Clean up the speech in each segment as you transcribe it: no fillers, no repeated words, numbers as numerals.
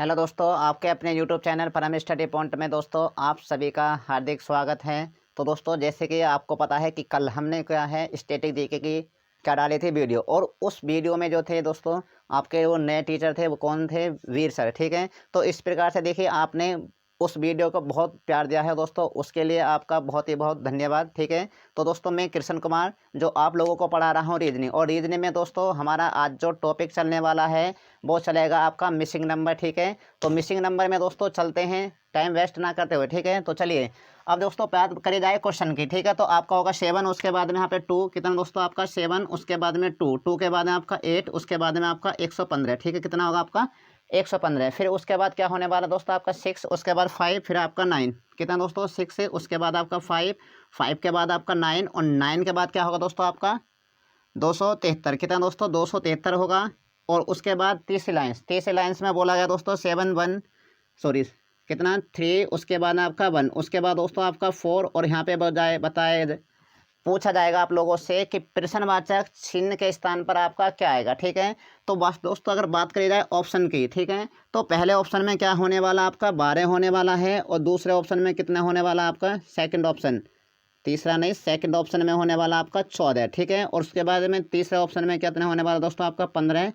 Hello दोस्तों, आपके अपने यूट्यूब चैनल परम स्टडी पॉइंट में दोस्तों आप सभी का हार्दिक स्वागत है। तो दोस्तों, जैसे कि आपको पता है कि कल हमने क्या है स्टैटिक जीके की क्या डाली थी वीडियो, और उस वीडियो में जो थे दोस्तों आपके वो नए टीचर थे, वो कौन थे? वीर सर। ठीक है, तो इस प्रकार से देखिए आपने उस वीडियो को बहुत प्यार दिया है दोस्तों, उसके लिए आपका बहुत ही बहुत धन्यवाद। ठीक है, तो दोस्तों मैं कृष्ण कुमार जो आप लोगों को पढ़ा रहा हूँ रीजनिंग, और रीजनिंग में दोस्तों हमारा आज जो टॉपिक चलने वाला है वो चलेगा आपका मिसिंग नंबर। ठीक है, तो मिसिंग नंबर में दोस्तों चलते हैं टाइम वेस्ट ना करते हुए। ठीक है, तो चलिए अब दोस्तों बात करी जाए क्वेश्चन की। ठीक है, तो आपका होगा 7, उसके बाद में यहाँ पे 2 कितना दोस्तों आपका 7, उसके बाद में 2, 2 के बाद में आपका 8, उसके बाद में आपका 115। ठीक है, कितना होगा आपका 115। फिर उसके बाद क्या होने वाला दोस्तों आपका 6, उसके बाद 5, फिर आपका 9। कितना दोस्तों 6 है, उसके बाद आपका 5, 5 के बाद आपका 9, और 9 के बाद क्या होगा दोस्तों आपका 273। कितना दोस्तों 273 होगा। और उसके बाद तीसरी लाइन्स में बोला गया दोस्तों 7 1 सॉरी कितना 3, उसके बाद आपका 1, उसके बाद दोस्तों आपका 4, और यहाँ पे बताए पूछा जाएगा आप लोगों से कि प्रश्नवाचक चिन्ह के स्थान पर आपका क्या आएगा। ठीक है, तो बस दोस्तों अगर बात करी जाए ऑप्शन की, ठीक है, तो पहले ऑप्शन में क्या होने वाला आपका 12 होने वाला है, और दूसरे ऑप्शन में कितना होने वाला आपका सेकंड ऑप्शन, तीसरा नहीं सेकंड ऑप्शन में होने वाला आपका 14। ठीक है, और उसके बाद में तीसरे ऑप्शन में कितना होने वाला दोस्तों आपका 15,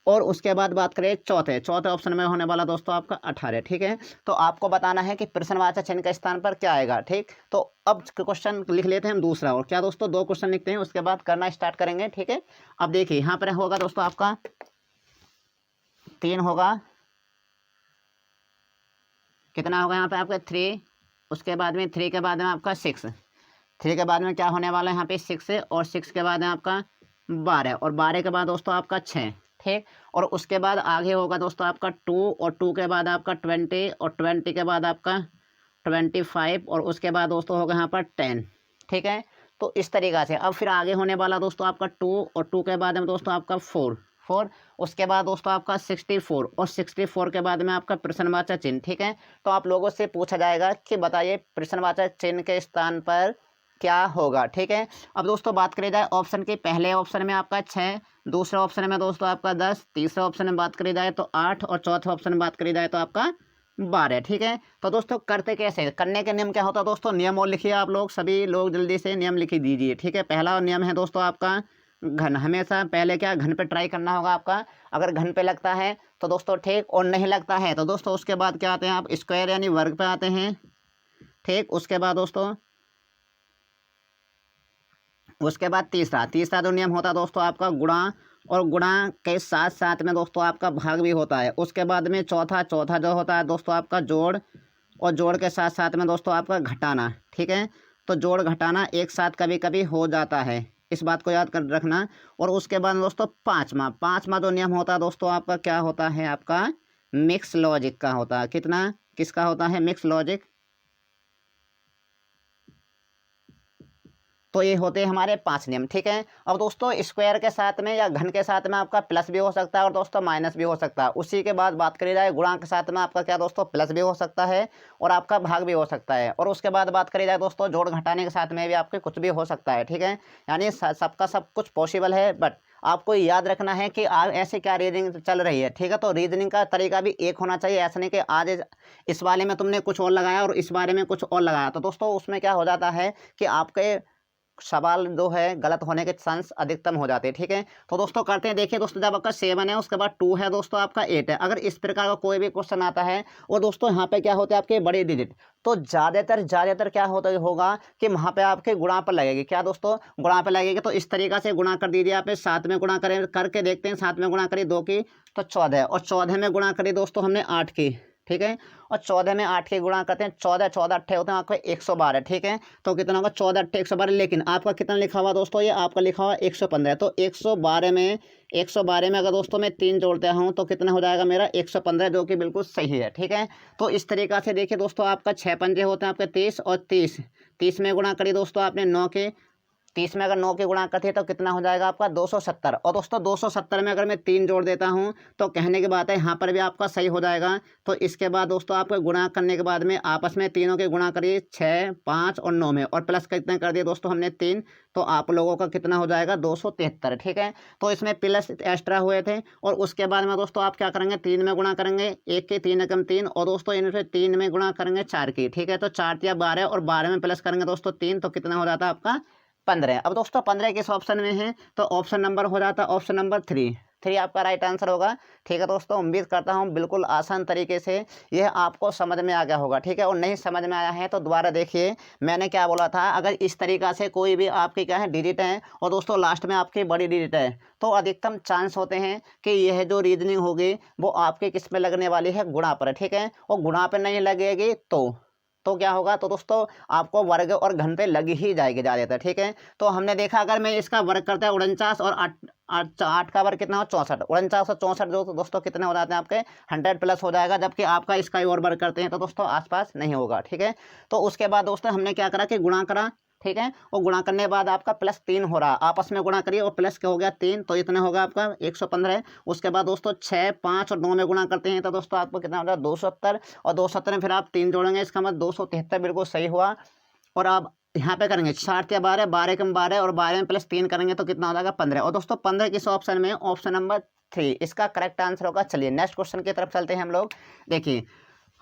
और उसके बाद बात करें चौथे ऑप्शन में होने वाला दोस्तों आपका 18। ठीक है, तो आपको बताना है कि प्रश्नवाचक चिन्ह के स्थान पर क्या आएगा। ठीक, तो अब क्वेश्चन लिख लेते हैं हम दूसरा, और क्या दोस्तों 2 क्वेश्चन लिखते हैं, उसके बाद करना स्टार्ट करेंगे। ठीक है, अब देखिए यहाँ पर होगा दोस्तों आपका 3 होगा, कितना होगा यहाँ पे आपका 3, उसके बाद में 3 के बाद में आपका 6, 3 के बाद में क्या होने वाला है यहाँ पे 6 है, और 6 के बाद में आपका 12, और 12 के बाद दोस्तों आपका 6। ठीक, और उसके बाद आगे होगा दोस्तों आपका 2, और 2 के बाद आपका 20, और 20 के बाद आपका 25, और उसके बाद दोस्तों होगा यहाँ पर 10। ठीक है, तो इस तरीक़ा से अब फिर आगे होने वाला दोस्तों आपका 2, और 2 के बाद में दोस्तों आपका 4, उसके बाद दोस्तों आपका 64, और 64 के बाद में आपका प्रश्नवाचक चिन्ह। ठीक है, तो आप लोगों से पूछा जाएगा कि बताइए प्रश्नवाचक चिन्ह के स्थान पर क्या होगा। ठीक है, अब दोस्तों बात करी जाए ऑप्शन की, पहले ऑप्शन में आपका 6, दूसरे ऑप्शन में दोस्तों आपका 10, तीसरे ऑप्शन में बात करी जाए तो 8, और चौथे ऑप्शन में बात करी जाए तो आपका 12। ठीक है, तो दोस्तों करते कैसे, करने के नियम क्या होता है दोस्तों, नियम और लिखिए आप लोग, सभी लोग जल्दी से नियम लिख दीजिए। ठीक है, पहला नियम है दोस्तों आपका घन, हमेशा पहले क्या घन पे ट्राई करना होगा आपका। अगर घन पे लगता है तो दोस्तों ठीक, और नहीं लगता है तो दोस्तों उसके बाद क्या आते हैं आप स्क्वायर यानी वर्ग पे आते हैं। ठीक, उसके बाद तीसरा जो नियम होता है दोस्तों आपका गुणा, और गुणा के साथ साथ में दोस्तों आपका भाग भी होता है। उसके बाद में चौथा जो होता है दोस्तों आपका जोड़, और जोड़ के साथ साथ में दोस्तों आपका घटाना। ठीक है, तो जोड़ घटाना एक साथ कभी कभी हो जाता है, इस बात को याद कर रखना। और उसके बाद दोस्तों पाँचवा जो नियम होता है दोस्तों आपका क्या होता है, आपका मिक्स लॉजिक का होता है। किसका होता है, मिक्स लॉजिक। तो ये होते हैं हमारे 5 नियम। ठीक है, अब दोस्तों स्क्वायर के साथ में या घन के साथ में आपका प्लस भी हो सकता है, और दोस्तों माइनस भी हो सकता है। उसी के बाद बात करी जाए गुणा के साथ में आपका क्या दोस्तों प्लस भी हो सकता है, और आपका भाग भी हो सकता है। और उसके बाद बात करी जाए दोस्तों जोड़ घटाने के साथ में भी आपके कुछ भी हो सकता है। ठीक है, यानी सबका सब कुछ पॉसिबल है, बट आपको याद रखना है कि आज ऐसे क्या रीजनिंग चल रही है। ठीक है, तो रीजनिंग का तरीका भी एक होना चाहिए, ऐसा नहीं कि आज इस वाले में तुमने कुछ और लगाया और इस बारे में कुछ और लगाया, तो दोस्तों उसमें क्या हो जाता है कि आपके सवाल जो है गलत होने के चांस अधिकतम हो जाते हैं। ठीक है, तो दोस्तों करते हैं, देखिए दोस्तों जब आपका 7 है, उसके बाद 2 है दोस्तों आपका 8 है, अगर इस प्रकार का कोई भी क्वेश्चन आता है, और दोस्तों यहाँ पे क्या होते हैं आपके बड़े डिजिट, तो ज़्यादातर क्या होगा कि वहाँ पे आपके गुणा पर लगेगी। क्या दोस्तों गुणा पर लगेगी, तो इस तरीका से गुणा कर दीजिए आप। 7 में गुणा करें, करके देखते हैं, 7 में गुणा करी 2 की तो 14, और 14 में गुणा करी दोस्तों हमने 8 की। ठीक है, और 14 में 8 के गुणा करते हैं, 14 अट्ठे होते हैं आपके 112। ठीक है, तो कितना होगा 14 अट्ठे 112, लेकिन आपका कितना लिखा हुआ दोस्तों, ये आपका लिखा हुआ 115। तो 112 में अगर दोस्तों मैं 3 जोड़ते हूँ तो कितना हो जाएगा मेरा 115, जो कि बिल्कुल सही है। ठीक है, तो इस तरीका से देखिए दोस्तों आपका 6 पंजे होते हैं आपके 30, और 30 में गुणा करिए दोस्तों आपने 9 के, 30 में अगर 9 की गुणा करती है तो कितना हो जाएगा आपका 270। और दोस्तों 270 में अगर मैं 3 जोड़ देता हूं तो कहने की बात है यहाँ पर भी आपका सही हो जाएगा। तो इसके बाद दोस्तों आपको गुणा करने के बाद में आपस में तीनों के गुणा करिए 6, 5 और 9 में, और प्लस कितने कर दिए दोस्तों हमने 3, तो आप लोगों का कितना हो जाएगा 273। ठीक है, तो इसमें प्लस एक्स्ट्रा हुए थे। और उसके बाद में दोस्तों आप क्या करेंगे 3 में गुणा करेंगे, 1 के 3 एकम 3, और दोस्तों इनसे 3 में गुणा करेंगे 4 की। ठीक है, तो 4 या 12, और 12 में प्लस करेंगे दोस्तों 3, तो कितना हो जाता है आपका 15। अब दोस्तों 15 किस ऑप्शन में है, तो ऑप्शन नंबर हो जाता है ऑप्शन नंबर 3 आपका राइट आंसर होगा। ठीक है दोस्तों, उम्मीद करता हूँ बिल्कुल आसान तरीके से यह आपको समझ में आ गया होगा। ठीक है, और नहीं समझ में आया है तो दोबारा देखिए मैंने क्या बोला था। अगर इस तरीका से कोई भी आपकी क्या है डिजिट है और दोस्तों लास्ट में आपकी बड़ी डिजिट है, तो अधिकतम चांस होते हैं कि यह जो रीजनिंग होगी वो आपके किस में लगने वाली है, गुणा पर। ठीक है, और गुणा पर नहीं लगेगी तो क्या होगा, तो दोस्तों आपको वर्ग और घन पे लगी ही जाएगी ज़्यादातर। ठीक है, तो हमने देखा अगर मैं इसका वर्ग करता है 49 और 8 का वर्ग कितना हो 64, 49 और 64 जो दोस्तों कितने हो जाते हैं आपके 100 प्लस हो जाएगा, जबकि आपका इसका और वर्ग करते हैं तो दोस्तों आसपास नहीं होगा। ठीक है, तो उसके बाद दोस्तों हमने क्या करा कि गुणा करा। ठीक है, और गुणा करने के बाद आपका +3 हो रहा, आपस में गुणा करिए और प्लस क्या हो गया 3, तो इतना होगा आपका 115। उसके बाद दोस्तों 6, 5 और 9 में गुणा करते हैं तो दोस्तों आपको कितना होगा 270, और 270 में फिर आप 3 जोड़ेंगे, इसका मतलब 273 बिल्कुल सही हुआ। और आप यहाँ पे करेंगे 4 या 12, 12 कम 12, और 12 में +3 करेंगे तो कितना हो जाएगा 15। और दोस्तों 15 किस ऑप्शन में, ऑप्शन नंबर 3 इसका करेक्ट आंसर होगा। चलिए नेक्स्ट क्वेश्चन की तरफ चलते हैं हम लोग। देखिए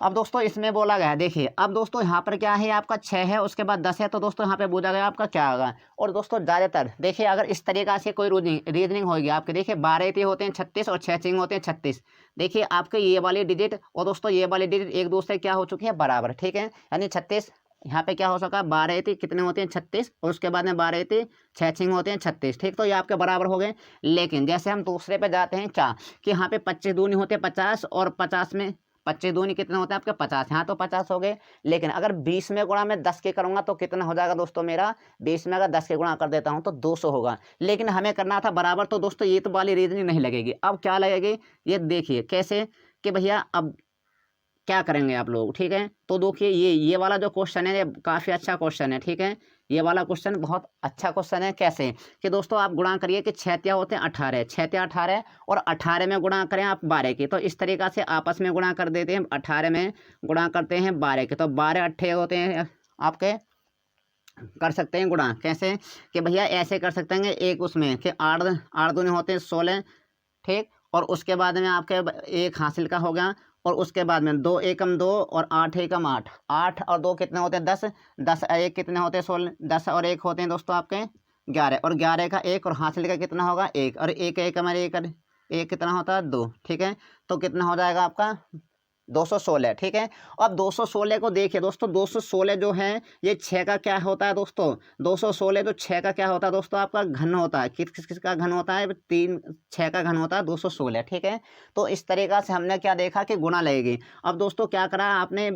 अब दोस्तों इसमें बोला गया है, देखिए अब दोस्तों यहाँ पर क्या है आपका 6 है, उसके बाद 10 है, तो दोस्तों यहाँ पे पूछा गया आपका क्या होगा। और दोस्तों ज़्यादातर देखिए अगर इस तरीका से कोई रीजनिंग होगी आपके, देखिए 12 ही होते हैं 36 और 6 चिंग होते हैं 36। देखिए आपके ये वाली डिजिट और दोस्तों ये वाली डिजिट एक दूसरे क्या हो चुकी है बराबर। ठीक है, यानी 36 यहाँ पे क्या हो सका 12 थी कितने होते हैं 36, और उसके बाद में 12 थी 6 छिंग होते हैं 36। ठीक, तो ये आपके बराबर हो गए। लेकिन जैसे हम दूसरे पे जाते हैं क्या कि यहाँ पे 25 दूनी होते हैं 50, और 50 में 25 दूनी कितने होते हैं आपके 50, यहाँ तो 50 हो गए। लेकिन अगर 20 में गुणा मैं 10 के करूँगा तो कितना हो जाएगा दोस्तों मेरा, 20 में अगर 10 के गुणा कर देता हूँ तो 200 होगा। लेकिन हमें करना था बराबर, तो दोस्तों ये तो वाली रीजनिंग नहीं लगेगी। अब क्या लगेगी ये देखिए कैसे कि भैया अब क्या करेंगे आप लोग। ठीक है, तो देखिए ये वाला जो क्वेश्चन है ये काफ़ी अच्छा क्वेश्चन है। ठीक है, ये वाला क्वेश्चन बहुत अच्छा क्वेश्चन है। कैसे कि दोस्तों आप गुणा करिए कि 6 होते हैं 18, 6 18, और 18 में गुणा करें आप 12 की, तो इस तरीक़ा से आपस में गुणा कर देते हैं। 18 में गुणा करते हैं 12 के, तो 12 अट्ठे होते हैं आपके, कर सकते हैं गुणा कैसे कि भैया ऐसे कर सकते हैं एक उसमें कि 8 दूनी होते हैं 16। ठीक, और उसके बाद में आपके एक हासिल का हो गया, और उसके बाद में 2 एकम 2 और 8 एकम 8, 8 और 2 कितने होते हैं 10, 10 और 1 कितने होते हैं 16, 10 और 1 होते हैं दोस्तों आपके 11, और 11 का 1 और हासिल का कितना होगा 1, और 1 एकम 1 कितना होता है 2। ठीक है, तो कितना हो जाएगा आपका 216। ठीक है, अब 216 को देखिए दोस्तों, 216 जो है ये 6 का क्या होता है दोस्तों, 216 जो 6 का क्या होता है दोस्तों आपका घन होता है। किसका घन होता है 6 का घन होता है 216। ठीक है, तो इस तरीका से हमने क्या देखा कि गुणा लगेगी। अब दोस्तों क्या करा आपने,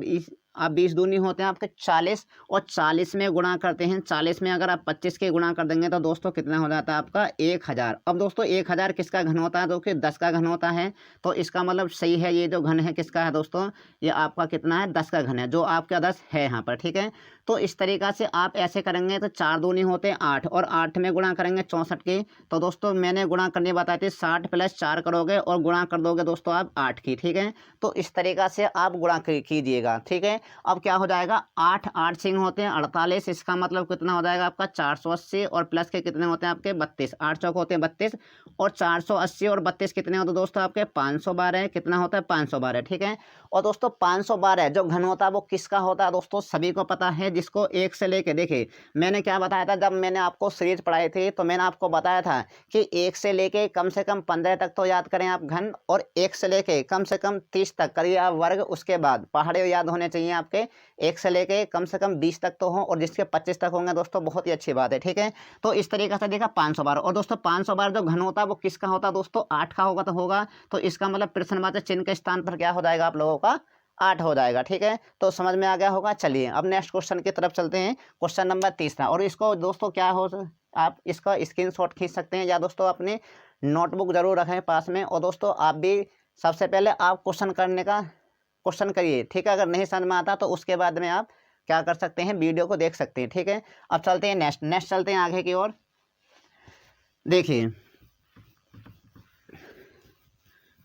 आप 20 दूनी होते हैं आपके 40, और 40 में गुणा करते हैं, 40 में अगर आप 25 के गुणा कर देंगे तो दोस्तों कितना हो जाता है आपका 1000। अब दोस्तों 1000 किसका घन होता है, तो कि 10 का घन होता है, तो इसका मतलब सही है ये जो घन है किसका है दोस्तों, ये आपका कितना है 10 का घन है, जो आपका 10 है यहाँ पर। ठीक है, तो इस तरीका से आप ऐसे करेंगे तो 4 दूनी होते हैं 8, और 8 में गुणा करेंगे 64 की, तो दोस्तों मैंने गुणा करने बताई थी 60 + 4 करोगे और गुणा कर दोगे दोस्तों आप 8 की। ठीक है, तो इस तरीका से आप गुणा कीजिएगा। ठीक है, अब क्या हो जाएगा 8 8 सिंह होते हैं 48, इसका मतलब कितना हो जाएगा आपका 480, और प्लस के कितने होते हैं आपके 32, 8 चौक होते हैं 32, और 480 और 32 कितने होते हैं दोस्तों आपके 512, कितना होता है 512। ठीक है, और दोस्तों 512 जो घन होता है वो किसका होता है दोस्तों, सभी को पता है, जिसको 1 से लेके देखिए मैंने क्या बताया था, जब मैंने आपको सीरीज पढ़ाई थी तो मैंने आपको बताया था कि 1 से लेके कम से कम 15 तक तो याद करें आप घन, और 1 से लेके कम से कम 30 तक करिए आप वर्ग, उसके बाद पहाड़े याद होने चाहिए आपके, 1 से लेके कम से कम 20 तक तो हो, और जिसके 25 तक होंगे दोस्तों बहुत ही अच्छी बात है। ठीक है, तो इस तरीके से देखा 512, और दोस्तों 512 जो घन होता है वो किसका होता है दोस्तों 8 का होगा, तो होगा, तो इसका मतलब प्रश्नवाचक चिन्ह के स्थान पर क्या हो जाएगा आप लोगों का 8 हो जाएगा। ठीक है, तो समझ में आ गया होगा। चलिए अब नेक्स्ट क्वेश्चन की तरफ चलते हैं, क्वेश्चन नंबर 3, और इसको दोस्तों क्या हो, आप इसका स्क्रीनशॉट खींच सकते हैं, या दोस्तों अपने नोटबुक जरूर रखें पास में, और दोस्तों आप भी सबसे पहले आप क्वेश्चन करिए। ठीक है, अगर नहीं समझ में आता तो उसके बाद में आप क्या कर सकते हैं, वीडियो को देख सकते हैं। ठीक है, अब चलते हैं नेक्स्ट चलते हैं आगे की ओर। देखिए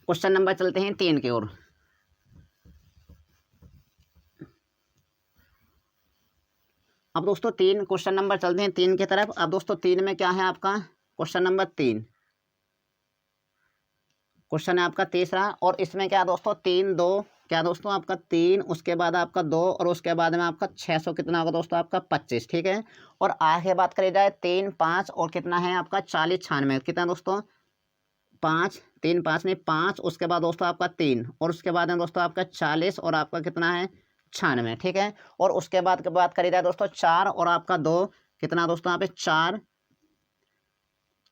क्वेश्चन नंबर चलते हैं 3 की ओर। अब दोस्तों क्वेश्चन नंबर चलते हैं 3 की तरफ। अब दोस्तों 3 में क्या है आपका, क्वेश्चन नंबर 3 क्वेश्चन है आपका तीसरा, और इसमें क्या दोस्तों 3 2 क्या दोस्तों आपका 3, उसके बाद आपका 2 और उसके बाद में आपका 600 कितना होगा दोस्तों आपका 25। ठीक है, और आगे बात करी जाए 3 5 और कितना है आपका 40 96 कितना दोस्तों 5 3 5 नहीं 5, उसके बाद दोस्तों आपका 3 और उसके बाद में दोस्तों आपका 40 और आपका कितना है 96। ठीक है, और उसके बाद की बात करी जाए दोस्तों 4 और आपका 2 कितना दोस्तों यहाँ पे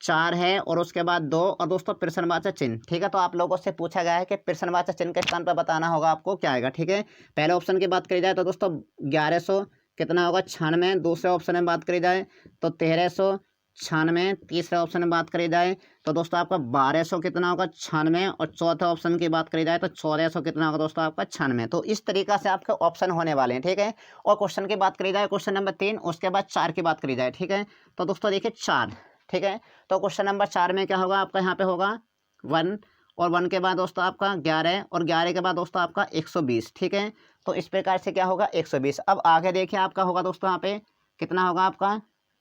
4 है, और उसके बाद 2 और दोस्तों प्रश्नवाचक चिन्ह। ठीक है, तो आप लोगों से पूछा गया है कि प्रश्नवाचक चिन्ह के स्थान पर बताना होगा आपको क्या आएगा। ठीक है, पहले ऑप्शन की बात करी जाए तो दोस्तों 1100 कितना होगा 96, दूसरे ऑप्शन में बात करी जाए तो 1396, तीसरे ऑप्शन में बात करी जाए तो दोस्तों आपका 1200 कितना होगा 96, और चौथे ऑप्शन की बात करी जाए तो 1400 कितना होगा दोस्तों आपका 96। तो इस तरीका से आपके ऑप्शन होने वाले हैं। ठीक है, और क्वेश्चन की बात करी जाए क्वेश्चन नंबर 3, उसके बाद 4 की बात करी जाए। ठीक है, तो दोस्तों देखिए 4। ठीक है, तो क्वेश्चन नंबर 4 में क्या होगा आपका यहाँ पे होगा 1, और 1 के बाद दोस्तों आपका 11, और 11 के बाद दोस्तों आपका 120। ठीक है, तो इस प्रकार से क्या होगा 120। अब आगे देखिए आपका होगा दोस्तों यहाँ पे कितना होगा आपका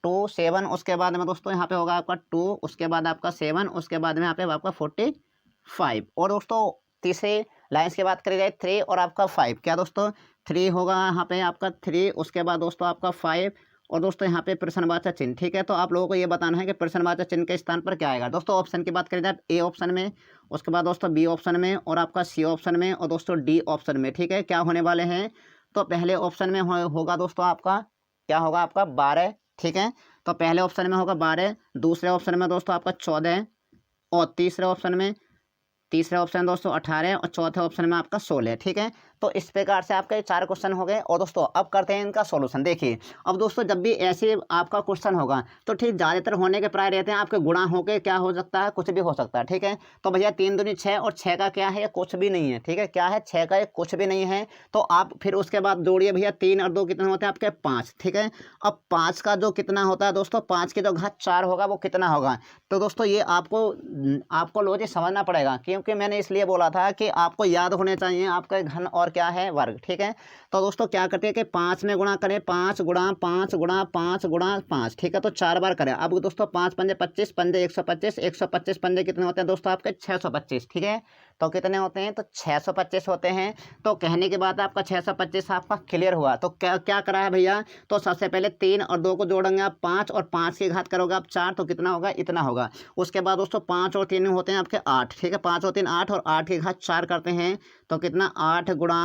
2 7, उसके बाद में दोस्तों यहाँ पे होगा आपका 2, उसके बाद आपका 7, उसके बाद में यहाँ पे आपका 45, और दोस्तों तीसरे लाइन्स की बात करी जाए 3 और आपका 5 क्या दोस्तों 3 होगा यहाँ पे आपका 3, उसके बाद दोस्तों आपका 5 और दोस्तों यहाँ पे प्रश्नवाचक चिन्ह। ठीक है, तो आप लोगों को ये बताना है कि प्रश्नवाचक चिन्ह के स्थान पर क्या आएगा। दोस्तों ऑप्शन की बात करें जाए ए ऑप्शन में, उसके बाद दोस्तों बी ऑप्शन में, और आपका सी ऑप्शन में, और दोस्तों डी ऑप्शन में। ठीक है, क्या होने वाले हैं, तो पहले ऑप्शन में होगा दोस्तों आपका क्या होगा आपका 12। ठीक है, तो पहले ऑप्शन में होगा 12, दूसरे ऑप्शन में दोस्तों आपका 14, और तीसरे ऑप्शन दोस्तों 18, और चौथे ऑप्शन में आपका 16। ठीक है, तो इस प्रकार से आपके 4 क्वेश्चन हो गए। और दोस्तों अब करते हैं इनका सॉल्यूशन। देखिए अब दोस्तों जब भी ऐसे आपका क्वेश्चन होगा तो ठीक ज़्यादातर होने के प्राय रहते हैं आपके गुणा होके क्या हो सकता है, कुछ भी हो सकता है। ठीक है, तो भैया 3 दूनी 6, और 6 का क्या है कुछ भी नहीं है। ठीक है, क्या है 6 का कुछ भी नहीं है, तो आप फिर उसके बाद जोड़िए भैया 3 और 2 कितने होते हैं आपके 5। ठीक है, अब 5 का जो कितना होता है दोस्तों 5 की जो घात 4 होगा वो कितना होगा, तो दोस्तों ये आपको लॉजिक समझना पड़ेगा, क्योंकि मैंने इसलिए बोला था कि आपको याद होने चाहिए आपका घन और क्या है वर्ग। ठीक है, तो दोस्तों क्या करते हैं कि 5 में गुणा करें, 5 गुणा 5 गुणा 5 गुणा 5। ठीक है, तो 4 बार करें। अब दोस्तों 5 पंजे 25, पंजे 125, 125 पंजे कितने होते हैं दोस्तों आपके 625। ठीक है, तो कितने होते हैं तो 625 होते हैं। तो कहने के बाद आपका 625 आपका क्लियर हुआ। तो क्या क्या करा है भैया, तो सबसे पहले 3 और 2 को जोड़ेंगे आप 5, और 5 की घात करोगे आप 4, तो कितना होगा इतना होगा। उसके बाद दोस्तों 5 और 3 होते हैं आपके 8। ठीक है, 5 और 3 8, और 8 की घात 4 करते हैं तो कितना 8 गुणा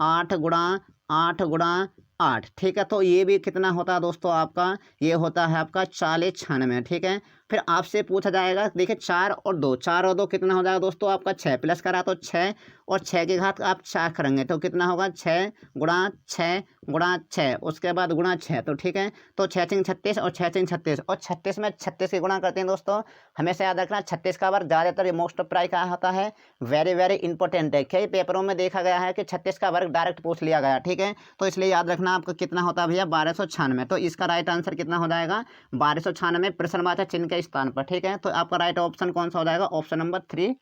8 गुणा 8 गुणा 8। ठीक है, तो ये भी कितना होता है दोस्तों आपका, ये होता है आपका 40 96। ठीक है, फिर आपसे पूछा जाएगा देखिए 4 और 2 कितना हो जाएगा दोस्तों आपका 6, प्लस करा तो 6, और 6 की घात आप 4 करेंगे तो कितना होगा 6 गुणा 6 गुणा 6, उसके बाद गुणा 6। तो ठीक है, तो 6 3 36 और 6 3 36, और 36 में 36 की गुणा करते हैं दोस्तों। हमेशा याद रखना 36 का वर्ग ज़्यादातर मोस्ट प्राय का होता है, वेरी वेरी इंपॉर्टेंट है। कई पेपरों में देखा गया है कि 36 का वर्ग डायरेक्ट पूछ लिया गया। ठीक है, तो इसलिए याद रखना आपका कितना होता है भैया 1296। तो इसका राइट आंसर कितना हो जाएगा 1296 प्रश्नवाचक चिन्ह के स्थान पर। ठीक है, तो आपका राइट ऑप्शन कौन सा हो जाएगा, ऑप्शन नंबर 3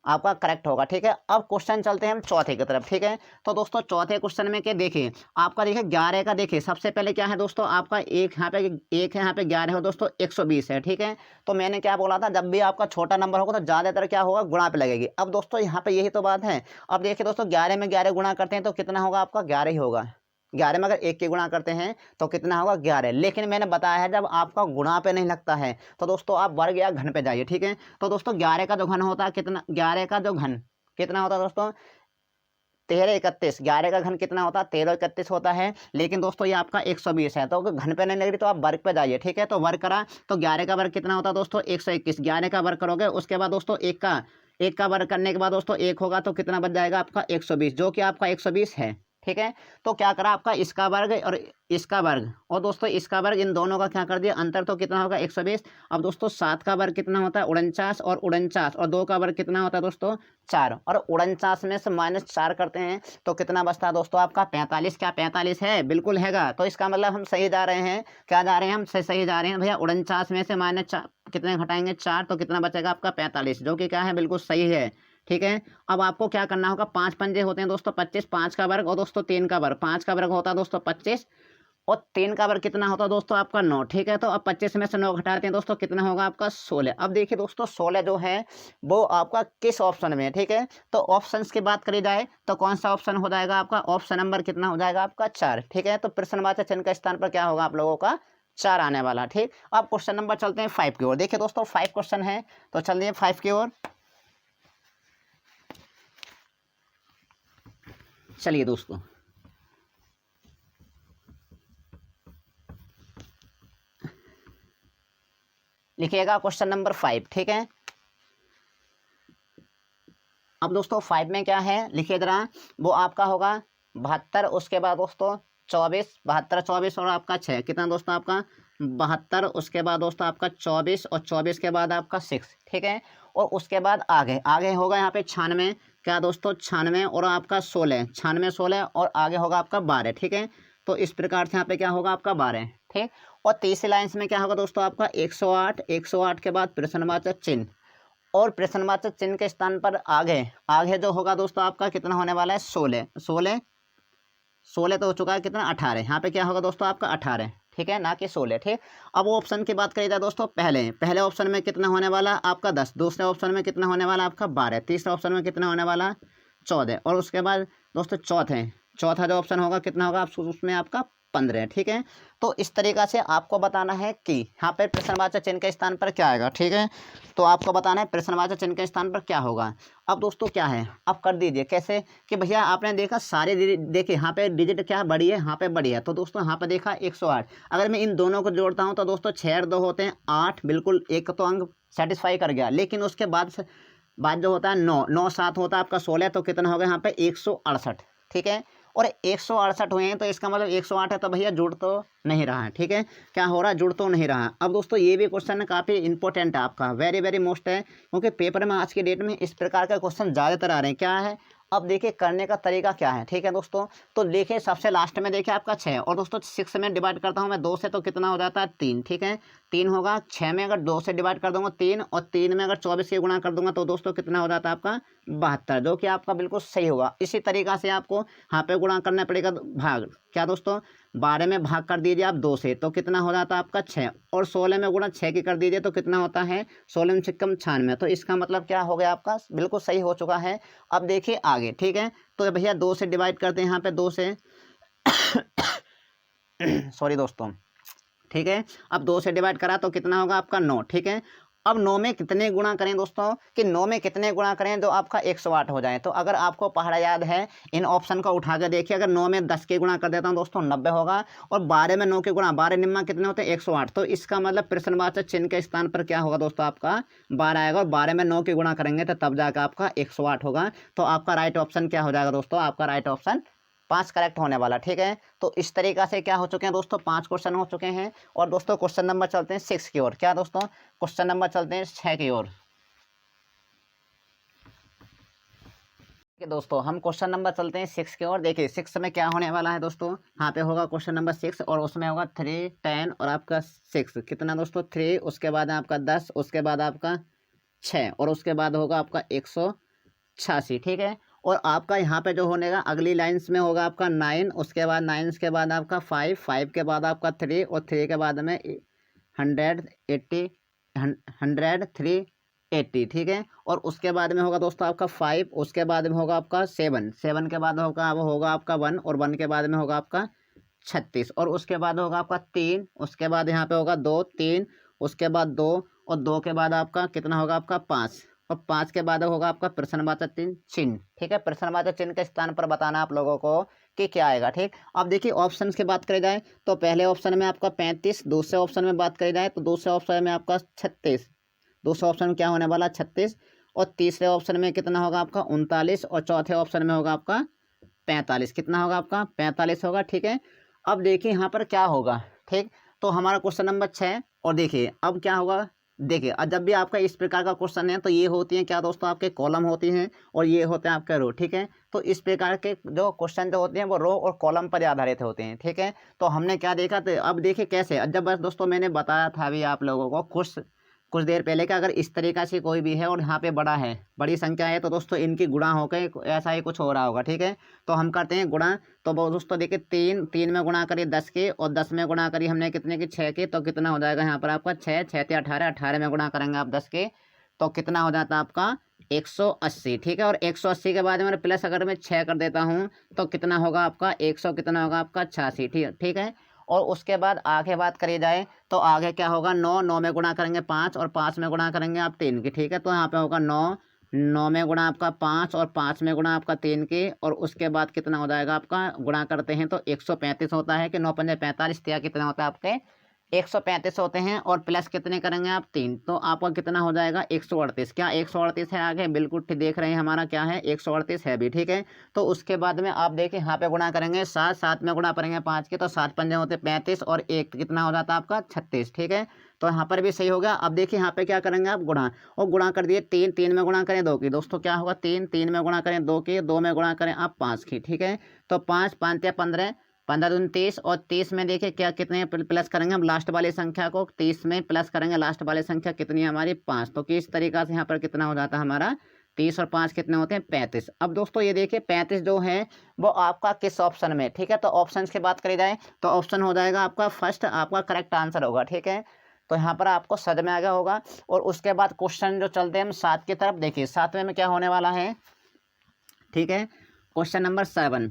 आपका करेक्ट होगा। ठीक है, अब क्वेश्चन चलते हैं हम चौथे की तरफ। ठीक है, तो दोस्तों चौथे क्वेश्चन में क्या देखिए आपका देखिए 11 का देखिए सबसे पहले क्या है दोस्तों आपका एक यहाँ पे 11 हो दोस्तों 120 है। ठीक है, तो मैंने क्या बोला था जब भी आपका छोटा नंबर होगा तो ज़्यादातर क्या होगा गुणा पे लगेगी। अब दोस्तों यहाँ पे यही तो बात है। अब देखिए दोस्तों 11 में 11 गुणा करते हैं तो कितना होगा आपका 11 ही होगा। 11 में अगर 1 की गुणा करते हैं तो कितना होगा 11। लेकिन मैंने बताया है जब आपका गुणा पे नहीं लगता है तो दोस्तों आप वर्ग या घन पे जाइए। ठीक है, तो दोस्तों 11 का जो घन होता है कितना, 11 का जो घन कितना होता है दोस्तों 13 31। 11 का घन कितना होता है 13 31 होता है। लेकिन दोस्तों ये आपका 120 है, तो घन पे नहीं लग रही तो आप वर्ग पे जाइए। ठीक है, तो वर्ग करा तो 11 का वर्ग कितना होता है दोस्तों 121। 11 का वर्ग करोगे उसके बाद दोस्तों एक का वर्ग करने के बाद दोस्तों 1 होगा तो कितना बच जाएगा आपका 120, जो कि आपका 120 है। ठीक है। तो क्या करा आपका इसका वर्ग और इसका वर्ग, और दोस्तों इसका वर्ग इन दोनों का क्या कर दिया, अंतर तो कितना होगा 120। अब दोस्तों 7 का वर्ग कितना होता है 49, और 49 और 2 का वर्ग कितना होता है दोस्तों 4, और 49 में से -4 करते हैं तो कितना बचता है दोस्तों आपका 45। क्या 45 है? बिल्कुल हैगा। तो इसका मतलब हम सही जा रहे हैं। क्या जा रहे हैं हम? सही जा रहे हैं भैया। 49 में से -4 कितने घटाएंगे 4, तो कितना बचेगा आपका 45, जो कि क्या है बिल्कुल सही है। ठीक है। अब आपको क्या करना होगा, 5 पंजे होते हैं दोस्तों 25, 5 का वर्ग और दोस्तों 3 का वर्ग, 5 का वर्ग होता है दोस्तों 25 और 3 का वर्ग कितना होता है दोस्तों आपका 9। ठीक है। तो अब 25 में से 9 घटाते हैं दोस्तों, कितना होगा आपका 16। अब देखिए दोस्तों 16 जो है वो आपका किस ऑप्शन में है। ठीक है। तो ऑप्शंस की बात करी जाए तो कौन सा ऑप्शन हो जाएगा आपका, ऑप्शन नंबर कितना हो जाएगा आपका 4। ठीक है। तो प्रश्नवाचक चिन्ह के स्थान पर क्या होगा आप लोगों का 4 आने वाला। ठीक। अब क्वेश्चन नंबर चलते हैं 5 की ओर। देखिए दोस्तों 5 क्वेश्चन है, तो चलिए 5 की ओर। चलिए दोस्तों लिखिएगा क्वेश्चन नंबर 5। ठीक है। अब दोस्तों 5 में क्या है लिखिए जरा, वो आपका होगा 72, उसके बाद दोस्तों 24, 72 24 और आपका 6, कितना दोस्तों आपका 72, उसके बाद दोस्तों आपका 24 और 24 के बाद आपका 6। ठीक है। और उसके बाद आगे आगे होगा यहाँ पे 96, क्या दोस्तों 96 और आपका 16, 96 16 और आगे होगा आपका 12। ठीक है। तो इस प्रकार से यहाँ पे क्या होगा आपका 12। ठीक। और तीसरी लाइन में क्या होगा दोस्तों आपका 108, 108 के बाद प्रश्नवाचक चिन्ह, और प्रश्नवाचक चिन्ह के स्थान पर आगे आगे जो होगा दोस्तों आपका कितना होने वाला है 16, 16 16 तो हो चुका है कितना 18, यहाँ पे क्या होगा दोस्तों आपका 18। ठीक है, ना कि 16। ठीक। अब ऑप्शन की बात करी जाए दोस्तों, पहले ऑप्शन में कितना होने वाला आपका 10, दूसरे ऑप्शन में कितना होने वाला आपका 12, तीसरे ऑप्शन में कितना होने वाला 14, और उसके बाद दोस्तों चौथा जो ऑप्शन होगा कितना होगा उसमें आपका 15। ठीक है। तो इस तरीक़ा से आपको बताना है कि यहाँ पे प्रश्नवाचक चिन्ह के स्थान पर क्या आएगा। ठीक है। तो आपको बताना है प्रश्नवाचक चिन्ह के स्थान पर क्या होगा। अब दोस्तों क्या है, अब कर दीजिए कैसे कि भैया आपने देखा सारे देखिए यहाँ पे डिजिट क्या बड़ी है, यहाँ पे बड़ी है, तो दोस्तों यहाँ पे देखा 108, अगर मैं इन दोनों को जोड़ता हूँ तो दोस्तों 6 और 2 होते हैं 8, बिल्कुल एक तो अंक सेटिस्फाई कर गया। लेकिन उसके बाद जो होता है 9, 9 7 होता है आपका 16, तो कितना होगा यहाँ पे 168। ठीक है। और 168 हुए हैं तो इसका मतलब 108 है, तो भैया जुड़ तो नहीं रहा है। ठीक है। क्या हो रहा है, जुड़ तो नहीं रहा है। अब दोस्तों ये भी क्वेश्चन काफ़ी इंपॉर्टेंट है आपका, वेरी वेरी मोस्ट है, क्योंकि पेपर में आज के डेट में इस प्रकार का क्वेश्चन ज़्यादातर आ रहे हैं। क्या है, अब देखिए करने का तरीका क्या है। ठीक है दोस्तों, तो देखिए सबसे लास्ट में देखिए आपका 6, और दोस्तों 6 में डिवाइड करता हूँ मैं 2 से, तो कितना हो जाता है 3। ठीक है, 3 होगा। 6 में अगर 2 से डिवाइड कर दूंगा 3, और 3 में अगर 24 के गुणा कर दूंगा तो दोस्तों कितना हो जाता है आपका 72, जो कि आपका बिल्कुल सही होगा। इसी तरीका से आपको यहाँ पे गुणा करना पड़ेगा भाग, क्या दोस्तों 12 में भाग कर दीजिए आप 2 से, तो कितना हो जाता है आपका 6, और 16 में गुणा 6 की कर दीजिए तो कितना होता है 16 में 6 96। तो इसका मतलब क्या हो गया आपका बिल्कुल सही हो चुका है। अब देखिए आगे। ठीक है। तो भैया 2 से डिवाइड करते हैं यहाँ पे 2 से सॉरी दोस्तों। ठीक है। अब 2 से डिवाइड करा तो कितना होगा आपका 9। ठीक है। अब 9 में कितने गुणा करें दोस्तों, कि 9 में कितने गुणा करें जो आपका 108 हो जाए। तो अगर आपको पहाड़ा याद है इन ऑप्शन को उठा कर देखिए, अगर 9 में 10 के गुणा कर देता हूं दोस्तों 90 होगा, और 12 में 9 के गुणा 12 निम्मा कितने होते हैं 108। तो इसका मतलब प्रश्नवाचक चिन्ह के स्थान पर क्या होगा दोस्तों आपका 12 आएगा, और 12 में 9 के गुणा करेंगे तो तब जाकर आपका 108 होगा। तो आपका राइट ऑप्शन क्या हो जाएगा दोस्तों, आपका राइट ऑप्शन 5 करेक्ट होने वाला। ठीक है। तो इस तरीका से क्या हो चुके हैं दोस्तों 5 क्वेश्चन हो चुके हैं। और दोस्तों क्वेश्चन नंबर चलते हैं 6 की ओर। क्या दोस्तों, क्वेश्चन नंबर चलते हैं 6 की ओर। दोस्तों हम क्वेश्चन नंबर चलते हैं 6 की ओर। देखिए 6 में क्या होने वाला है दोस्तों, यहाँ पे होगा क्वेश्चन नंबर 6, और उसमें होगा 3 10 और आपका 6, कितना दोस्तों 3, उसके बाद आपका 10, उसके बाद आपका 6, और उसके बाद होगा आपका 186। ठीक है। और आपका यहाँ पे जो होने का अगली लाइन्स में होगा आपका 9, उसके बाद 9 के बाद आपका 5, 5 के बाद आपका 3, और 3 के बाद में 180 380। ठीक है। और उसके बाद में होगा दोस्तों आपका 5, उसके बाद में होगा आपका 7, 7 के बाद होगा वो होगा आपका 1, और 1 के बाद में होगा आपका 36, और उसके बाद होगा आपका 3, उसके बाद यहाँ पे होगा 2 3, उसके बाद 2, और 2 के बाद आपका कितना होगा आपका 5, और 5 के बाद होगा आपका प्रश्नवाचक चिन्ह। ठीक है। प्रश्नवाचक चिन्ह के स्थान पर बताना आप लोगों को कि क्या आएगा। ठीक। अब देखिए ऑप्शन की बात करी जाए तो पहले ऑप्शन में आपका 35, दूसरे ऑप्शन में बात करी जाए तो दूसरे ऑप्शन में आपका 36, दूसरे ऑप्शन में क्या होने वाला 36, और तीसरे ऑप्शन में कितना होगा आपका 39, और चौथे ऑप्शन में होगा आपका 45, कितना होगा आपका 45 होगा, ठीक है। अब देखिए यहाँ पर क्या होगा, ठीक। तो हमारा क्वेश्चन नंबर 6 और देखिए अब क्या होगा, देखिए जब भी आपका इस प्रकार का क्वेश्चन है तो ये होती हैं क्या दोस्तों, आपके कॉलम होती हैं और ये होते हैं आपके रो, ठीक है। तो इस प्रकार के जो क्वेश्चन जो होते हैं वो रो और कॉलम पर आधारित होते हैं, ठीक है। तो हमने क्या देखा, तो अब देखिए कैसे, जब बस दोस्तों मैंने बताया था अभी आप लोगों को कुछ देर पहले कि अगर इस तरीका से कोई भी है और यहाँ पे बड़ा है, बड़ी संख्या है, तो दोस्तों इनकी गुणा होकर ऐसा ही कुछ हो रहा होगा, ठीक है। तो हम करते हैं गुणा। तो वो दोस्तों देखिए 3 में गुणा करिए 10 के, और 10 में गुणा करिए हमने कितने की 6 के, तो कितना हो जाएगा यहाँ पर आपका 6 6 से 18, 18 में गुणा करेंगे आप 10 के, तो कितना हो जाता है आपका 180, ठीक है। और 180 के बाद में प्लस अगर मैं 6 कर देता हूँ तो कितना होगा आपका 100, कितना होगा आपका 86, ठीक है। और उसके बाद आगे बात करी जाए तो आगे क्या होगा, 9 में गुणा करेंगे 5, और 5 में गुणा करेंगे आप 3 की, ठीक है। तो यहाँ पे होगा 9 में गुणा आपका 5, और 5 में गुणा आपका 3 की, और उसके बाद कितना हो जाएगा आपका, गुणा करते हैं तो 135 होता है कि 9 पंजे 45, या कितना होता है आपके 135 होते हैं। और प्लस कितने करेंगे आप 3, तो आपका कितना हो जाएगा 138। क्या 138 है आगे, बिल्कुल देख रहे हैं हमारा क्या है 138 है भी, ठीक है। तो उसके बाद में आप देखिए यहाँ पे गुणा करेंगे 7 में गुणा करेंगे 5 के, तो 7 पंजे होते 35, और 1 कितना हो जाता है आपका 36, ठीक है। तो यहाँ पर भी सही हो गया। अब देखिए यहाँ पे क्या करेंगे आप गुणा, और गुणा कर दिए 3 में गुणा करें 2 की, दोस्तों क्या होगा 3 में गुणा करें 2 की, 2 में गुणा करें आप 5 की, ठीक है। तो 5 5 या 15, 15 दूनी 30, और 30 में देखिए क्या कितने प्लस करेंगे हम लास्ट वाली संख्या को, 30 में प्लस करेंगे लास्ट वाली संख्या कितनी है हमारी 5। तो किस तरीका से यहाँ पर कितना हो जाता है हमारा 30 और 5 कितने होते हैं 35। अब दोस्तों ये देखिए 35 जो है वो आपका किस ऑप्शन में, ठीक है। तो ऑप्शन की बात करी जाए तो ऑप्शन हो जाएगा आपका फर्स्ट, आपका करेक्ट आंसर होगा, ठीक है। तो यहाँ पर आपको सद में आ गया होगा। और उसके बाद क्वेश्चन जो चलते हैं हम 7 की तरफ, देखिए 7वें में क्या होने वाला है, ठीक है। Question number 7।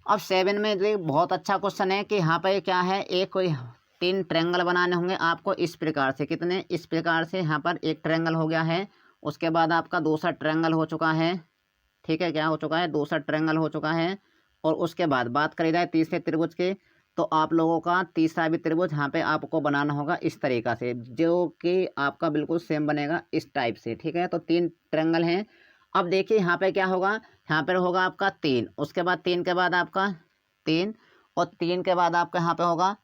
अब 7 में देखिए बहुत अच्छा क्वेश्चन है कि यहाँ पे क्या है, एक कोई 3 ट्रायंगल बनाने होंगे आपको इस प्रकार से, कितने इस प्रकार से, यहाँ पर एक ट्रायंगल हो गया है। उसके बाद आपका दूसरा ट्रायंगल हो चुका है, ठीक है। क्या हो चुका है, दूसरा ट्रायंगल हो चुका है। और उसके बाद बात करी जाए तीसरे त्रिभुज की, तो आप लोगों का तीसरा भी त्रिभुज यहाँ पे आपको बनाना होगा इस तरीका से, जो कि आपका बिल्कुल सेम बनेगा इस टाइप से, ठीक है। तो 3 ट्रायंगल हैं। अब देखिए यहाँ पे क्या होगा, यहाँ पर होगा आपका 3, उसके बाद 3 के बाद आपका 3, और 3 के बाद आपका यहाँ पे होगा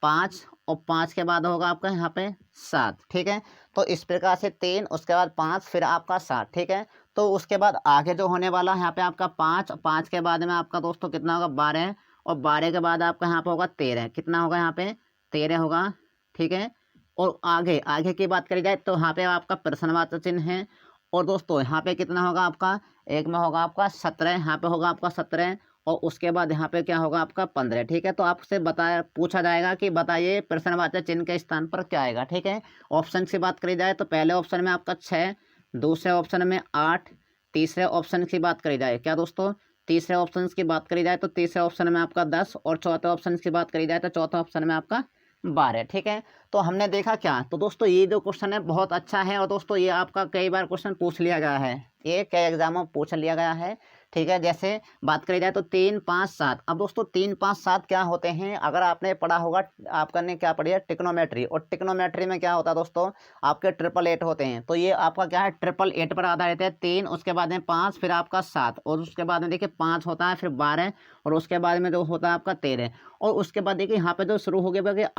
5, और 5 के बाद होगा आपका यहाँ पे 7, ठीक है। तो इस प्रकार से 3, उसके बाद 5, फिर आपका 7, ठीक है। तो उसके बाद आगे जो होने वाला है यहाँ पे आपका 5, 5 के बाद में आपका दोस्तों कितना होगा 12, और 12 के बाद आपका यहाँ पे होगा 13, कितना होगा यहाँ पे 13 होगा, ठीक है। और आगे आगे की बात करी जाए तो यहाँ पे आपका प्रश्नवाचक चिन्ह है। और दोस्तों यहाँ पे कितना होगा आपका, एक में होगा आपका 17, यहाँ पे होगा आपका 17, और उसके बाद यहाँ पे क्या होगा आपका 15, ठीक है। तो आपसे पूछा जाएगा कि बताइए प्रश्नवाचक चिन्ह के स्थान पर क्या आएगा, ठीक है। ऑप्शन की बात करी जाए तो पहले ऑप्शन में आपका 6, दूसरे ऑप्शन में 8, तीसरे ऑप्शन की बात करी जाए क्या दोस्तों, तीसरे ऑप्शन की बात करी जाए तो तीसरे ऑप्शन में आपका 10, और चौथे ऑप्शन की बात करी जाए तो चौथे ऑप्शन में आपका 12, ठीक है। तो हमने देखा क्या, तो दोस्तों ये जो क्वेश्चन है बहुत अच्छा है, और दोस्तों ये आपका कई बार क्वेश्चन पूछ लिया गया है, ये कई एग्जामों में पूछ लिया गया है, ठीक है। जैसे बात करी जाए तो 3 5 7। अब दोस्तों 3 5 7 क्या होते हैं, अगर आपने पढ़ा होगा, आपका ने क्या पढ़ी है ट्रिग्नोमेट्री, और ट्रिग्नोमेट्री में क्या होता है दोस्तों, आपके 888 होते हैं। तो ये आपका क्या है 888 पर आधारित है, 3, उसके बाद में 5, फिर आपका 7, और उसके बाद में देखिए 5 होता है, फिर 12, और उसके बाद में जो होता है आपका 13, और उसके बाद देखिए यहाँ पे जो शुरू हो गया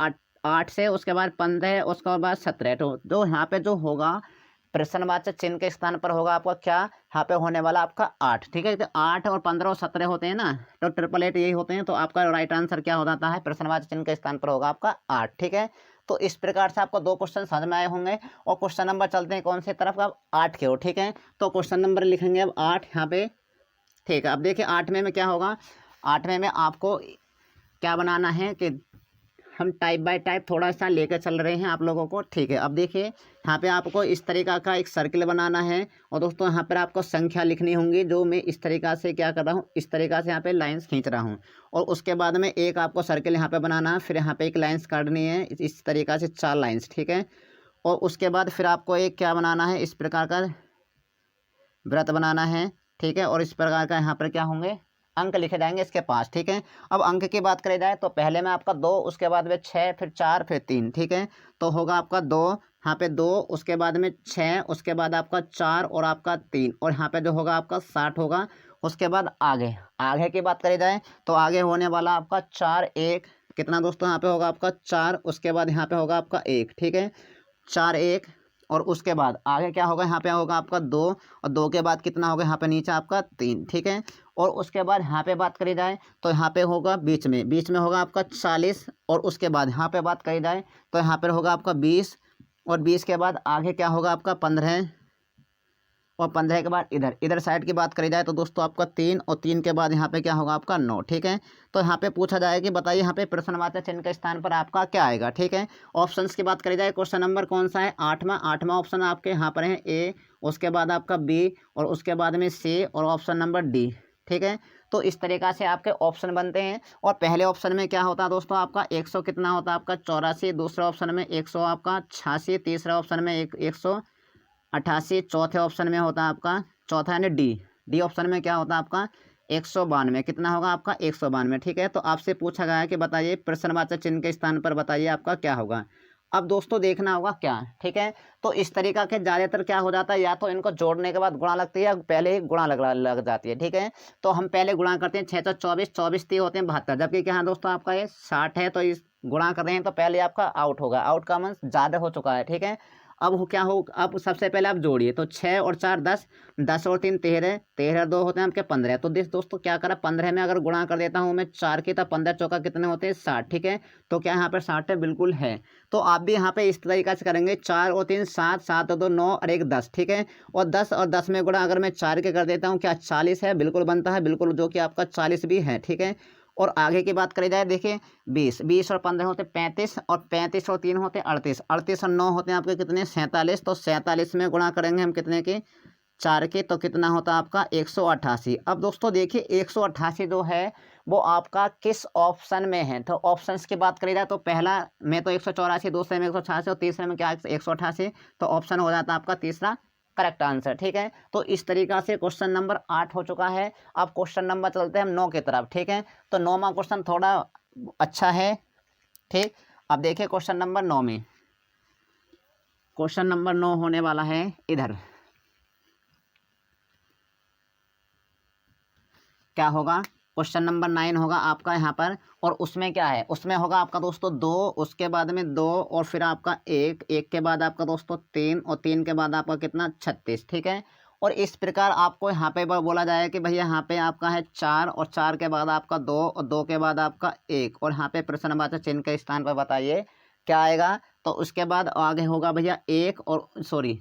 8 से, उसके बाद 15, उसके बाद 17। तो जो यहाँ पे जो होगा प्रश्नवाचक चिन्ह के स्थान पर होगा आपका क्या, यहाँ पे होने वाला आपका 8, ठीक है। तो 8 और 15 और 17 होते हैं ना, तो 888 यही होते हैं। तो आपका राइट आंसर क्या हो जाता है, प्रश्नवाचक चिन्ह के स्थान पर होगा आपका 8, ठीक है। तो इस प्रकार से आपको 2 क्वेश्चन समझ में आए होंगे। और क्वेश्चन नंबर चलते हैं कौन सी तरफ, अब 8 की ओर, ठीक है। तो क्वेश्चन नंबर लिखेंगे अब 8 यहाँ पे, ठीक है। अब देखिए 8वें में क्या होगा, 8वें में आपको क्या बनाना है कि हम टाइप बाय टाइप थोड़ा सा लेकर चल रहे हैं आप लोगों को, ठीक है। अब देखिए यहाँ पे आपको इस तरीका का एक सर्किल बनाना है, और दोस्तों यहाँ पर आपको संख्या लिखनी होंगी, जो मैं इस तरीका से क्या कर रहा हूँ, इस तरीका से यहाँ पे लाइंस खींच रहा हूँ। और उसके बाद में एक आपको सर्किल यहाँ पे बनाना है, फिर यहाँ पे एक लाइंस काटनी है इस तरीका से 4 लाइन्स, ठीक है। और उसके बाद फिर आपको एक क्या बनाना है, इस प्रकार का वृत्त बनाना है, ठीक है। और इस प्रकार का यहाँ पर क्या होंगे, अंक लिखे जाएंगे इसके पास, ठीक है। अब अंक की बात करी जाए तो पहले में आपका 2, उसके बाद में 6, फिर 4, फिर 3, ठीक है। तो होगा आपका 2, यहाँ पे 2, उसके बाद में 6, उसके बाद आपका 4, और आपका 3, और यहाँ पे जो होगा आपका 60 होगा। उसके बाद आगे, आगे की बात करी जाए तो आगे होने वाला आपका 4 1 कितना दोस्तों यहाँ पे होगा आपका 4, उसके बाद यहाँ पे होगा आपका 1, ठीक है 4 1 और उसके बाद आगे क्या होगा यहाँ पे होगा आपका 2 और 2 के बाद कितना होगा यहाँ पे नीचे आपका 3, ठीक है। और उसके बाद यहाँ पे बात करी जाए तो यहाँ पे होगा बीच में होगा आपका 40 और उसके बाद यहाँ पे बात करी जाए तो यहाँ पर होगा आपका 20 और 20 के बाद आगे क्या होगा आपका 15 और 15 के बाद इधर साइड की बात करी जाए तो दोस्तों आपका 3 और 3 के बाद यहाँ पे क्या होगा आपका 9, ठीक है। तो यहाँ पे पूछा जाए कि बताइए यहाँ पे प्रश्नवाचक चिन्ह के स्थान पर आपका क्या आएगा, ठीक है। ऑप्शंस की बात करी जाए क्वेश्चन नंबर कौन सा है 8वां ऑप्शन आपके यहाँ पर है ए, उसके बाद आपका बी और उसके बाद में सी और ऑप्शन नंबर डी, ठीक है। तो इस तरीक़ा से आपके ऑप्शन बनते हैं और पहले ऑप्शन में क्या होता है दोस्तों आपका 100 कितना होता है आपका 84, दूसरे ऑप्शन में 100 आपका 86, तीसरे ऑप्शन में 188, चौथे ऑप्शन में होता है आपका चौथा यानी डी ऑप्शन में क्या होता है आपका 192, कितना होगा आपका 192, ठीक है। तो आपसे पूछा गया है कि बताइए प्रश्नवाचक चिन्ह के स्थान पर बताइए आपका क्या होगा। अब दोस्तों देखना होगा क्या, ठीक है। तो इस तरीका के ज़्यादातर क्या हो जाता है या तो इनको जोड़ने के बाद गुणा लगती है या पहले ही गुणा लग जाती है, ठीक है। तो हम पहले गुणा करते हैं 6 तो 24, 24 3 होते हैं 72, जबकि क्या है दोस्तों आपका ये 60 है। तो इस गुणा कर रहे हैं तो पहले आपका आउट होगा, आउट का मान ज़्यादा हो चुका है, ठीक है। अब सबसे पहले आप जोड़िए तो 6 और 4 10, 10 और 3 13, 13 2 होते हैं आपके 15। तो दोस्तों क्या करा 15 में अगर गुणा कर देता हूँ मैं 4 की तो 15 चौका कितने होते हैं 60, ठीक है। तो क्या यहाँ पर 60 है, बिल्कुल है। तो आप भी यहाँ पे इस तरीके से करेंगे 4 और 3 7, 7 और 2 9 और 1 10, ठीक है। और 10 में गुणा अगर मैं 4 के कर देता हूँ क्या 40 है, बिल्कुल बनता है, बिल्कुल जो कि आपका 40 भी है, ठीक है। और आगे की बात करी जाए देखिए 20 और 15 होते 35 और 35 और 3 होते 38, 38 और 9 होते हैं आपके कितने 47। तो 47 में गुणा करेंगे हम कितने के 4 के, तो कितना होता है आपका 188। अब दोस्तों देखिए 188 जो है वो आपका किस ऑप्शन में है। तो ऑप्शंस की बात करी जाए तो पहला में तो 184, दूसरे में 186 और तीसरे में क्या 188। तो ऑप्शन हो जाता है आपका तीसरा करेक्ट आंसर, ठीक है। तो इस तरीका से क्वेश्चन नंबर 8 हो चुका है। अब क्वेश्चन नंबर चलते हैं हम 9 की तरफ, ठीक है। तो 9वां क्वेश्चन थोड़ा अच्छा है, ठीक। अब देखिए क्वेश्चन नंबर 9 में, क्वेश्चन नंबर 9 होने वाला है इधर क्या होगा क्वेश्चन नंबर 9 होगा आपका यहाँ पर। और उसमें क्या है, उसमें होगा आपका दोस्तों 2, उसके बाद में 2 और फिर आपका 1, 1 के बाद आपका दोस्तों 3 और 3 के बाद आपका कितना 36, ठीक है। और इस प्रकार आपको यहाँ पे बोला जाए कि भैया यहाँ पे आपका है 4 और 4 के बाद आपका 2 और 2 के बाद आपका 1 और यहाँ पे प्रश्नवाचक चिन्ह के स्थान पर बताइए क्या आएगा। तो उसके बाद आगे होगा भैया 1 और 0,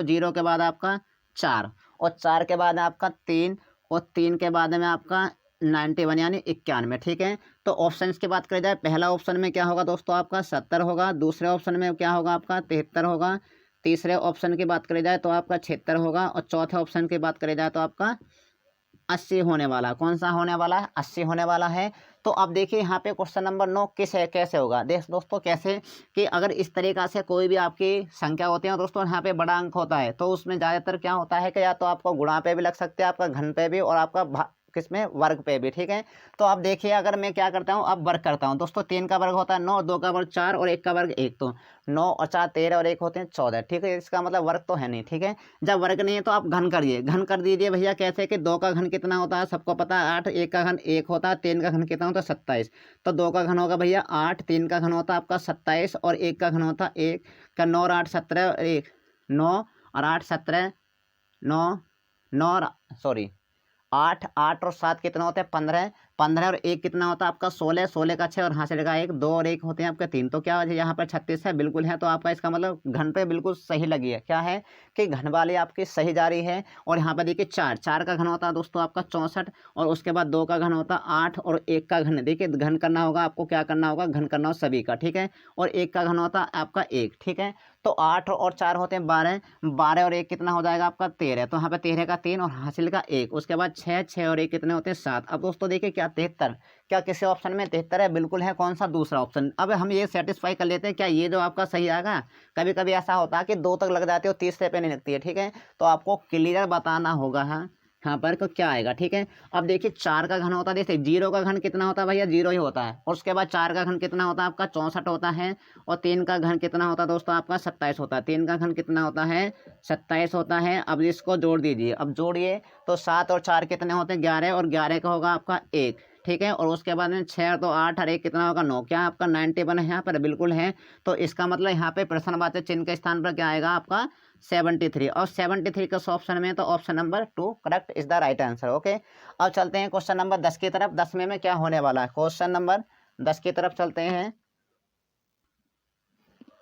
0 के बाद आपका 4 और 4 के बाद आपका 3 और 3 के बाद में आपका 91 यानी 91, ठीक है। तो ऑप्शंस की बात करी जाए पहला ऑप्शन में क्या होगा दोस्तों आपका 70 होगा, दूसरे ऑप्शन में क्या होगा आपका 73 होगा, तीसरे ऑप्शन की बात करी जाए तो आपका 76 होगा और चौथे ऑप्शन की बात करी जाए तो आपका 80 होने वाला। कौन सा होने वाला है 80 होने वाला है। तो अब देखिए यहाँ पे क्वेश्चन नंबर 9 कैसे होगा दोस्तों कैसे कि अगर इस तरीक़ा से कोई भी आपकी संख्या होती है दोस्तों यहाँ पे बड़ा अंक होता है तो उसमें ज़्यादातर क्या होता है कि या तो आपको गुणा पे भी लग सकते हैं, आपका घन पे भी और आपका किसमें वर्ग पे भी, ठीक है। तो अब देखिए अगर मैं क्या करता हूँ अब वर्ग करता हूँ दोस्तों 3 का वर्ग होता है 9, 2 का वर्ग 4 और 1 का वर्ग 1, तो 9 और 4 13 और 1 होते हैं 14, ठीक है। इसका मतलब वर्ग तो है नहीं, ठीक है। जब वर्ग नहीं है तो आप घन करिए, घन कर दीजिए भैया कैसे कि 2 का घन कितना होता है सबको पता है 8, 1 का घन 1 होता है, 3 का घन कितना होता है 27। तो 2 का घन होगा भैया 8, 3 का घन होता है आपका 27 और 1 का घन होता है 1 का 9 और 8 17 और 1 9 और 8 17 9 और 8 और 7 कितना होता है 15, 15 और 1 कितना होता है आपका 16, 16 का 6 और यहाँ से लगा 1, 2 और 1 होते हैं आपके 3। तो क्या है यहाँ पर 36 है, बिल्कुल है। तो आपका इसका मतलब घन पे बिल्कुल सही लगी है, क्या है कि घन वाली आपकी सही जा रही है। और यहाँ पर देखिए 4 का घन होता है दोस्तों आपका 64 और उसके बाद 2 का घन होता है 8 और 1 का घन देखिए घन करना होगा आपको, क्या करना होगा घन करना होगा सभी का, ठीक है। और 1 का घन होता है आपका 1, ठीक है। तो 8 और 4 होते हैं 12, 12 और 1 कितना हो जाएगा आपका 13। तो यहाँ पे 13 का 3 और हासिल का 1, उसके बाद 6 और 1 कितने होते हैं 7। अब दोस्तों देखिए क्या 73, क्या किसी ऑप्शन में 73 है, बिल्कुल है। कौन सा दूसरा ऑप्शन। अब हम ये सेटिस्फाई कर लेते हैं क्या ये जो आपका सही आएगा। कभी कभी ऐसा होता है कि 2 तक लग जाती है और तीसरे पे नहीं लगती है, ठीक है। तो आपको क्लियर बताना होगा, हाँ यहाँ पर तो क्या आएगा, ठीक है। अब देखिए 4 का घन होता है, जैसे 0 का घन कितना होता है भैया, 0 ही होता है। और उसके बाद 4 का घन कितना होता है आपका 64 होता है। और 3 का घन कितना होता है दोस्तों आपका 27 होता है। 3 का घन कितना होता है 27 होता है। अब इसको जोड़ दीजिए, अब जोड़िए तो 7 और 4 कितने होते हैं 11, और 11 का होगा आपका 1, ठीक है। और उसके बाद में 6 तो 8 और 1 कितना होगा 9, क्या आपका 91 है यहाँ पर, बिल्कुल है। तो इसका मतलब यहाँ पे प्रश्नवाचक चिन्ह के स्थान पर क्या आएगा आपका 73। और 73 के ऑप्शन में तो option number 2 correct is the right answer. Okay, अब चलते हैं क्वेश्चन नंबर 10 की तरफ। 10 में क्या होने वाला है, क्वेश्चन नंबर 10 की तरफ चलते हैं।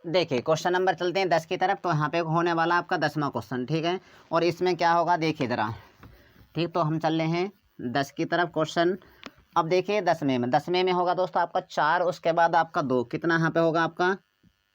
देखिए क्वेश्चन नंबर चलते हैं 10 की तरफ। तो यहाँ पे होने वाला आपका 10वां क्वेश्चन, ठीक है। और इसमें क्या होगा देखिए ज़रा, ठीक। तो हम चल रहे हैं 10 की तरफ क्वेश्चन। अब देखिए 10वें में होगा दोस्तों आपका 4, उसके बाद आपका 2, कितना यहाँ पे होगा आपका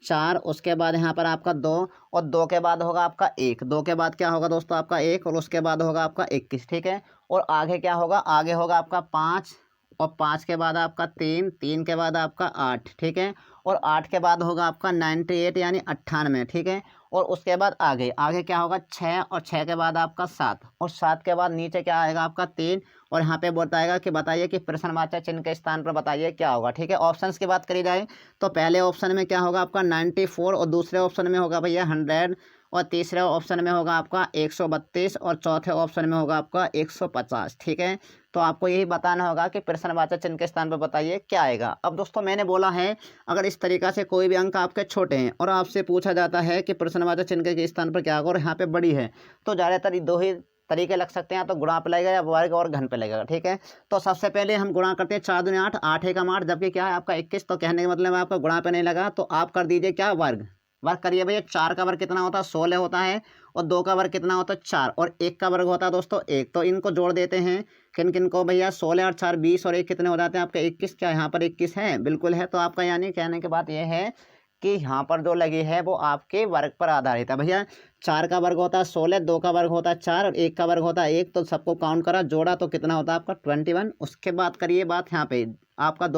4, उसके बाद यहाँ पर आपका 2, और 2 के बाद होगा आपका 1, 2 के बाद क्या होगा दोस्तों आपका 1, और उसके बाद होगा आपका 21, ठीक है। और आगे क्या होगा, आगे होगा आपका 5, और 5 के बाद आपका 3, 3 के बाद आपका 8, ठीक है। और 8 के बाद होगा आपका 98 यानी 98, ठीक है। और उसके बाद आगे आगे क्या होगा 6, और 6 के बाद आपका 7, और 7 के बाद नीचे क्या आएगा आपका 3। और यहाँ पे बताएगा कि बताइए कि प्रश्नवाचक चिन्ह के स्थान पर बताइए क्या होगा, ठीक है। ऑप्शंस की बात करी जाए तो पहले ऑप्शन में क्या होगा आपका 94, और दूसरे ऑप्शन में होगा भैया 100, और तीसरे ऑप्शन में होगा आपका 132, और चौथे ऑप्शन में होगा आपका 150, ठीक है। तो आपको यही बताना होगा कि प्रश्नवाचक चिन्ह के स्थान पर बताइए क्या आएगा। अब दोस्तों मैंने बोला है अगर इस तरीक़ा से कोई भी अंक आपके छोटे हैं और आपसे पूछा जाता है कि प्रश्नवाचक चिन्ह के स्थान पर क्या होगा, और यहाँ पे बड़ी है, तो ज़्यादातर दो ही तरीके लग सकते हैं, तो गुणा पे लगेगा या वर्ग और घन पे लगेगा, ठीक है। तो सबसे पहले हम गुणा करते हैं 4 दूनी 8, 8 एकम 8, जबकि क्या है आपका 21। तो कहने का मतलब आपका गुणा पे नहीं लगा, तो आप कर दीजिए क्या वर्ग, वर्ग करिए भैया। 4 का वर्ग कितना होता है 16 होता है, और 2 का वर्ग कितना होता है 4, और 1 का वर्ग होता है दोस्तों 1। तो इनको जोड़ देते हैं, किन किन को भैया 16 और 4 20, और 1 कितने हो जाते हैं आपके 21। क्या यहाँ पर 21 है, बिल्कुल है। तो आपका यानी कहने की बात यह है कि यहाँ पर जो लगी है वो आपके वर्ग पर आधारित है भैया। 4 का वर्ग होता है 16, 2 का वर्ग होता है 4, और 1 का वर्ग होता है 1। तो सबको काउंट करा जोड़ा तो कितना होता है आपका 21। उसके बाद करिए बात यहाँ पे आपका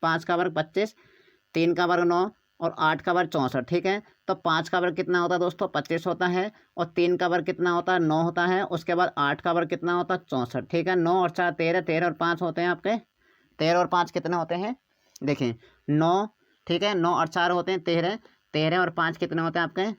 5 का वर्ग 25, 3 का वर्ग 9, और 8 का वर्ग 64, ठीक है। तो 5 का वर्ग कितना होता है दोस्तों 25 होता है, और 3 का वर्ग कितना होता है 9 होता है। उसके बाद 8 का वर्ग कितना होता है 64, ठीक है। 9 और 4 13, 13 और 5 होते हैं आपके 13 और 5 कितने होते हैं देखिए 9, ठीक है। 9 और 4 होते हैं 13, 13 और 5 कितने होते हैं आपके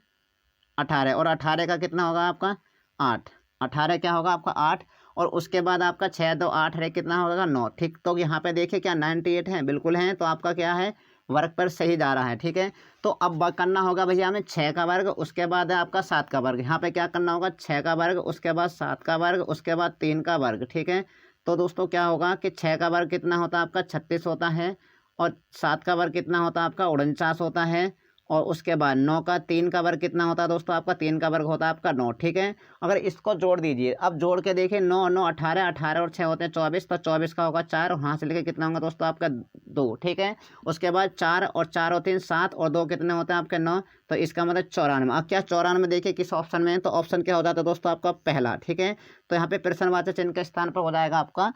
18, और 18 का कितना होगा आपका 8, 18 क्या होगा आपका 8। और उसके बाद आपका 6 2 8 है कितना होगा 9, ठीक। तो यहाँ पे देखिए क्या 98 है, बिल्कुल है। तो आपका क्या है वर्ग पर सही जा रहा है, ठीक है। तो अब करना होगा भैया हमें 6 का वर्ग, उसके बाद है आपका 7 का वर्ग। यहाँ पे क्या करना होगा 6 का वर्ग, उसके बाद 7 का वर्ग, उसके बाद 3 का वर्ग, ठीक है। तो दोस्तों क्या होगा कि 6 का वर्ग कितना होता है आपका 36 होता है, और 7 का वर्ग कितना होता है आपका 49 होता है, और उसके बाद 9 का 3 का वर्ग कितना होता है दोस्तों आपका 3 का वर्ग होता है आपका 9, ठीक है। अगर इसको जोड़ दीजिए, अब जोड़ के देखिए 9 9 18, 18 और 6 होते हैं 24। तो 24 का होगा 4, और यहाँ से लेके कितना होगा दोस्तों आपका 2, ठीक है। उसके बाद 4 और 4 होते हैं 7, और 2 कितने होते हैं आपके 9। तो इसका मतलब 94। अब क्या 94 देखिए किस ऑप्शन में है, तो ऑप्शन क्या हो जाता है दोस्तों आपका पहला, ठीक है। तो यहाँ पे प्रश्नवाचक चिन्ह के स्थान पर हो जाएगा आपका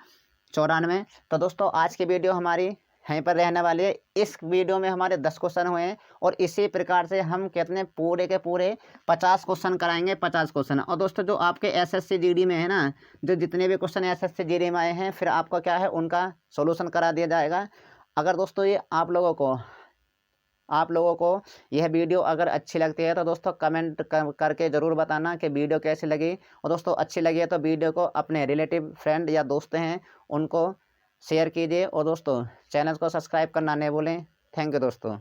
94। तो दोस्तों आज की वीडियो हमारी यहीं पर रहने वाली है। इस वीडियो में हमारे 10 क्वेश्चन हुए हैं, और इसी प्रकार से हम कितने पूरे के पूरे 50 क्वेश्चन कराएंगे, 50 क्वेश्चन। और दोस्तों जो आपके एसएससी जीडी में है ना, जो जितने भी क्वेश्चन एसएससी जीडी में आए हैं, फिर आपको क्या है उनका सोल्यूशन करा दिया जाएगा। अगर दोस्तों ये आप लोगों को यह वीडियो अगर अच्छी लगती है तो दोस्तों कमेंट करके ज़रूर बताना कि वीडियो कैसी लगी। और दोस्तों अच्छी लगी है तो वीडियो को अपने रिलेटिव फ्रेंड या दोस्त हैं उनको शेयर कीजिए, और दोस्तों चैनल को सब्सक्राइब करना नहीं भूलें। थैंक यू दोस्तों।